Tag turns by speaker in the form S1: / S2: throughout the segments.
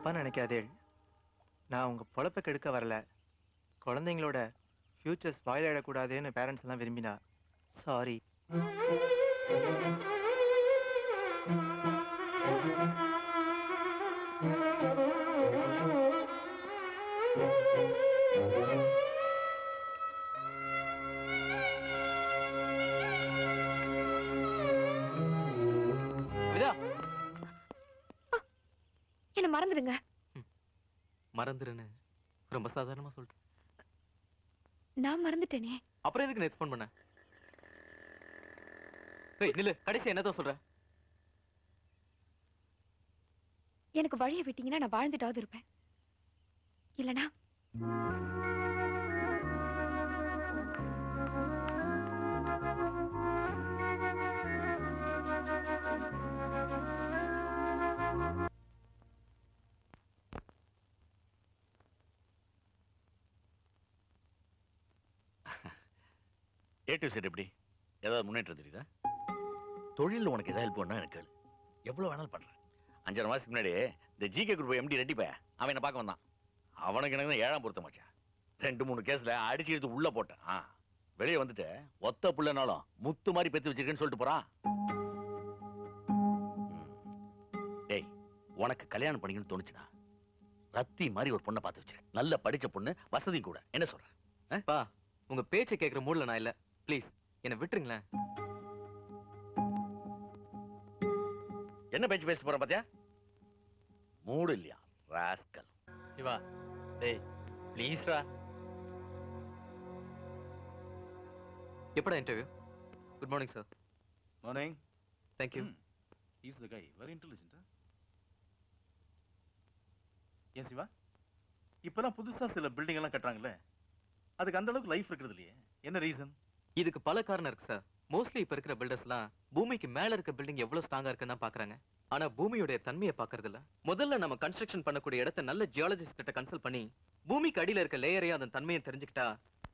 S1: தப்பா நினைக்காதே. நான் உங்க பொழப்ப கெடுக்க வரல. குழந்தைங்களோட ஃபியூச்சர் ஸ்பாயில் ஆயிடக்கூடாதுன்னு பேரண்ட்ஸ் எல்லாம் விரும்பினா சாரி.
S2: என்ன மறந்துடுங்க.
S1: மறந்துருன்னு ரொம்ப சாதாரணமா சொல்லிட்டேன்.
S2: நான் மறந்துட்டேனே.
S1: அப்புறம் எதுக்கு நேத்து ஃபோன் பண்ண? நில்லு, கடைசி என்னதான் சொல்ற?
S2: எனக்கு வழியை விட்டீங்கன்னா நான் வாழ்ந்துட்டாவது இருப்பேன். இல்லனா
S3: A to Z எப்படி? ஏதாவது முன்னேற்றம் தெரியுதா? தொழில் உனக்கு ஏதாவது ஹெல்ப் பண்ணா எனக்கு எவ்வளவு வேணாலும் பண்றேன். 5 மாசத்துக்கு முன்னாடி இந்த ஜிகே குரூப் எம்டி ரெட்டி பையன் அவன் என்ன பார்க்க வந்தான். அவனுக்கு எனக்கு 7ஆம் பொருத்தமாச்சா. 2-3 கேஸ்ல அடிச்சு எடுத்து உள்ள போட்டேன். வெளியே வந்துட்டு ஒத்த புள்ளனாலும் முத்து மாதிரி பெத்து வச்சிருக்கேன்னு சொல்லிட்டு போறான். டேய், உனக்கு கல்யாணம் பண்ணிக்கணும்னு தோணுச்சுனா ரத்தி மாதிரி ஒரு பொண்ணை பார்த்து வச்சிருக்கேன். நல்ல படிச்ச பொண்ணு, வசதி கூட. என்ன சொல்ற?
S1: உங்க பேச்சை கேட்கிற மூட்ல நான் இல்ல. ப்ளீஸ் என்ன விட்டுருங்களேன்.
S3: என்ன பேச்சு பேசிட்டு போற பாத்தியா? மூடு இல்லையா ராஸ்கல்.
S1: சிவா, டேய் ப்ளீஸ்ரா. எப்படா interview? Good morning sir.
S4: Morning.
S1: Thank you.
S4: Is the guy very intelligent. ஏன் சிவா, இப்பெல்லாம் புதுசா சில பில்டிங் எல்லாம் கட்டுறாங்கல்ல, அதுக்கு அந்த அளவுக்கு லைஃப் இருக்கிறது இல்லையே, என்ன ரீசன்?
S1: இதுக்கு பல காரணம் இருக்கு சார். மோஸ்ட்லி இப்ப இருக்கிற பில்டர்ஸ்லாம் பூமிக்கு மேல இருக்க பில்டிங் எவ்வளவு ஸ்ட்ராங்கா இருக்குன்னு பாக்குறாங்க. ஆனா பூமியோட தன்மையை பாக்குறது இல்ல. முதல்ல நம்ம கன்ஸ்ட்ரக்ஷன் பண்ணக்கூடிய இடத்தை நல்ல ஜியாலஜிஸ்ட் கிட்ட கன்சல்ட் பண்ணி பூமிக்கு அடியில இருக்க லேயரையும் அதன் தன்மையை தெரிஞ்சுக்கிட்டா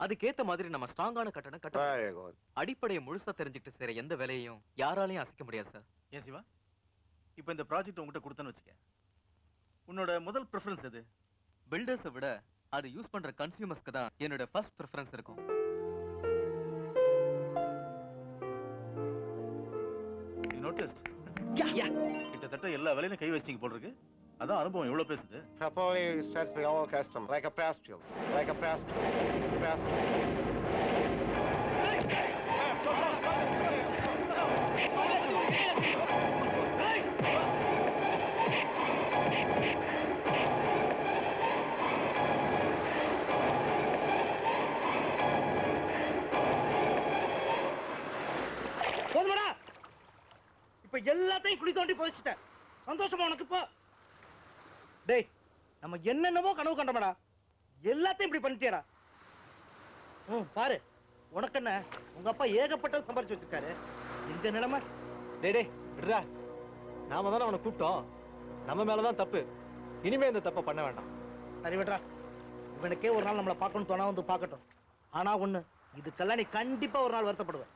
S1: அதுக்கேத்த மாதிரி நம்ம ஸ்ட்ராங்கான கட்டடம் கட்டணும். அடிப்படையை முழுசா தெரிஞ்சுக்கிட்டு செய்யற எந்த வேலையையும் யாராலையும் அசைக்க முடியாது சார்.
S4: ஏன் சிவா, இப்ப இந்த ப்ராஜெக்ட் உங்ககிட்ட கொடுத்தேன்னு வச்சுக்க, உன்னோட முதல் ப்ரிஃபரன்ஸ் எது?
S1: பில்டர்ஸை விட அது யூஸ் பண்ற கன்சியூமர்ஸ்க்கு தான் என்னோட ஃபர்ஸ்ட் ப்ரிஃபரன்ஸ் இருக்கும்.
S4: கிட்டத்தட்ட எல்லா வேலையிலும் கை வச்சிங்க போல இருக்கு. அதான் அனுபவம் எவ்வளவு பேசுது.
S5: போதுமாடா, இப்ப எல்லாத்தையும் குழி தோண்டி போயிச்சிட்டேன். சந்தோஷமா உனக்கு? இப்போ டேய், நம்ம என்னென்னவோ கனவு கண்டோம்டா, எல்லாத்தையும் இப்படி பண்ணிட்டியடா. பாரு, உனக்கு என்ன, உங்க அப்பா ஏகப்பட்டது சம்பாரிச்சு வச்சிருக்காரு. இந்த நிலைமை.
S1: டேய் டேய் விடுடா, நாம தானே அவனை கூப்பிட்டோம். நம்ம மேலதான் தப்பு. இனிமே இந்த தப்பை பண்ண வேண்டாம்.
S5: சரி விடுறா, இவனுக்கே ஒரு நாள் நம்மளை பார்க்கணும் தோணா வந்து பார்க்கட்டும். ஆனா ஒண்ணு, இதுக்கெல்லாம் நீ கண்டிப்பா ஒரு நாள் வருத்தப்படுவ.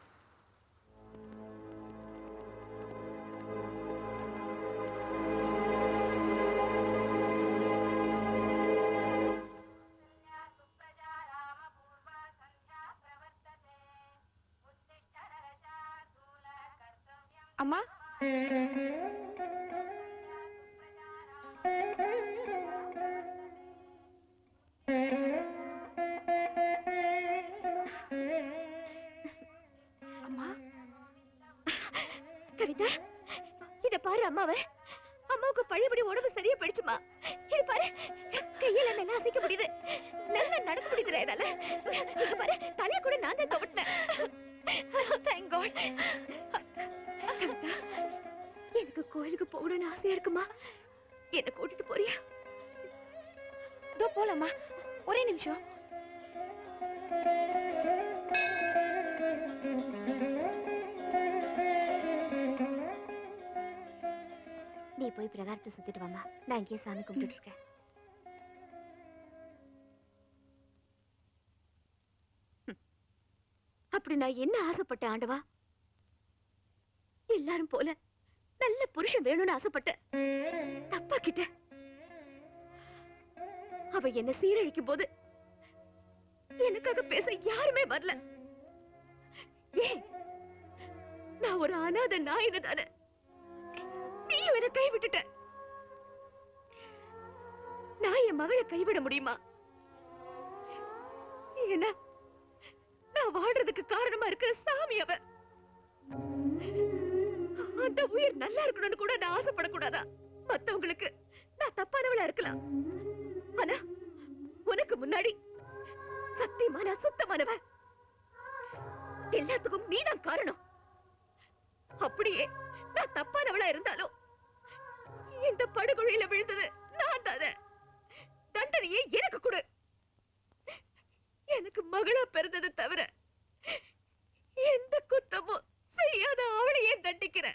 S2: அம்மா, அம்மா, கவிதா, இத பாரு. அம்மாவை, அம்மாவுக்கு பழையபடி உடம்பு சரியா போயிடுச்சுமா. இது பாரு, கையில நல்லா அசைக்க முடியுது, நல்லா நடக்க முடியுது. என்னால இங்க பாரு, தலையை கூட நான் தான் தவிட்டேன். Thank God. எனக்கு கோயிலுக்கு போகணும்னு ஆசையா இருக்குமா? என்ன கூட்டிட்டு போறியா? போலாமா? ஒரே நிமிஷம். நீ போய் பிரகாரத்தை சுத்திட்டு வாமா, நான் இங்கே சாமி கும்பிட்டு இருக்கேன். அப்படி நான் என்ன ஆசைப்பட்டேன் ஆண்டவா? எல்லாரும் போல நல்ல புருஷன் வேணும்னு ஆசைப்பட்டேன். தப்பா கிட்ட அவ என்ன சீரழிக்கும் போது எனக்காக பேச யாருமே வரல. ஏன் நான் ஒரு அனாதை நாயினு தானே நீயும் என்ன கைவிட்டுட்ட. நான் என் மகளை கைவிட முடியுமா? ஏன்னா நான் வாழ்றதுக்கு காரணமா இருக்கிற சாமி அவ. அந்த உயிர் நல்லா இருக்கணும்னு கூட நான் ஆசைப்படக்கூடாதா? மத்தவங்களுக்கு நான் தப்பானவளா இருக்கலாம், ஆனா உனக்கு முன்னாடி சத்தியமா நான் சுத்தமானவ. எல்லாத்துக்கும் நீதான் காரணம். அப்படியே நான் தப்பானவளா இருந்தாலும் இந்த படுகொலையில விழுந்தது நான் தானே. தண்டனையே எனக்கு கொடு. எனக்கு மகளா பிறந்தது தவிர எந்த குத்தமும் செய்யாத அவளையே தண்டிக்கிற.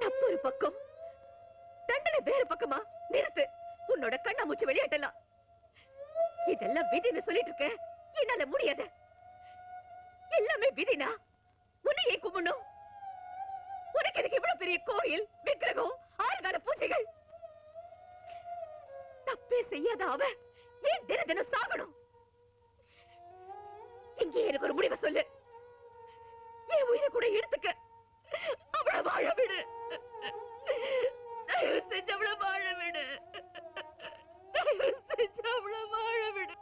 S2: தப்பு ஒரு பக்கம், தண்டனை வேறு பக்கமா? நிறுத்து உன்னோட கண்ணாமூச்சி விளையாட்டலாம். இதெல்லாம் விதின்னு சொல்லிட்டு இருக்க, என்னால முடியாது. எல்லாமே விதினா உன்னை ஏன் கும்பிடணும்? உனக்கு எனக்கு இவ்வளவு பெரிய கோயில், விக்கிரகம், 6 கால பூஜைகள். தப்பே செய்யாத அவ ஏன் தின தினம் சாகணும்? இங்கே எனக்கு ஒரு முடிவை சொல்லு. என் உயிரை கூட எடுத்துக்க, அவளை வாழ விடு. தயவு செஞ்சு அவளை வாழ விடு. தயவு செஞ்சு அவளை வாழ விடு.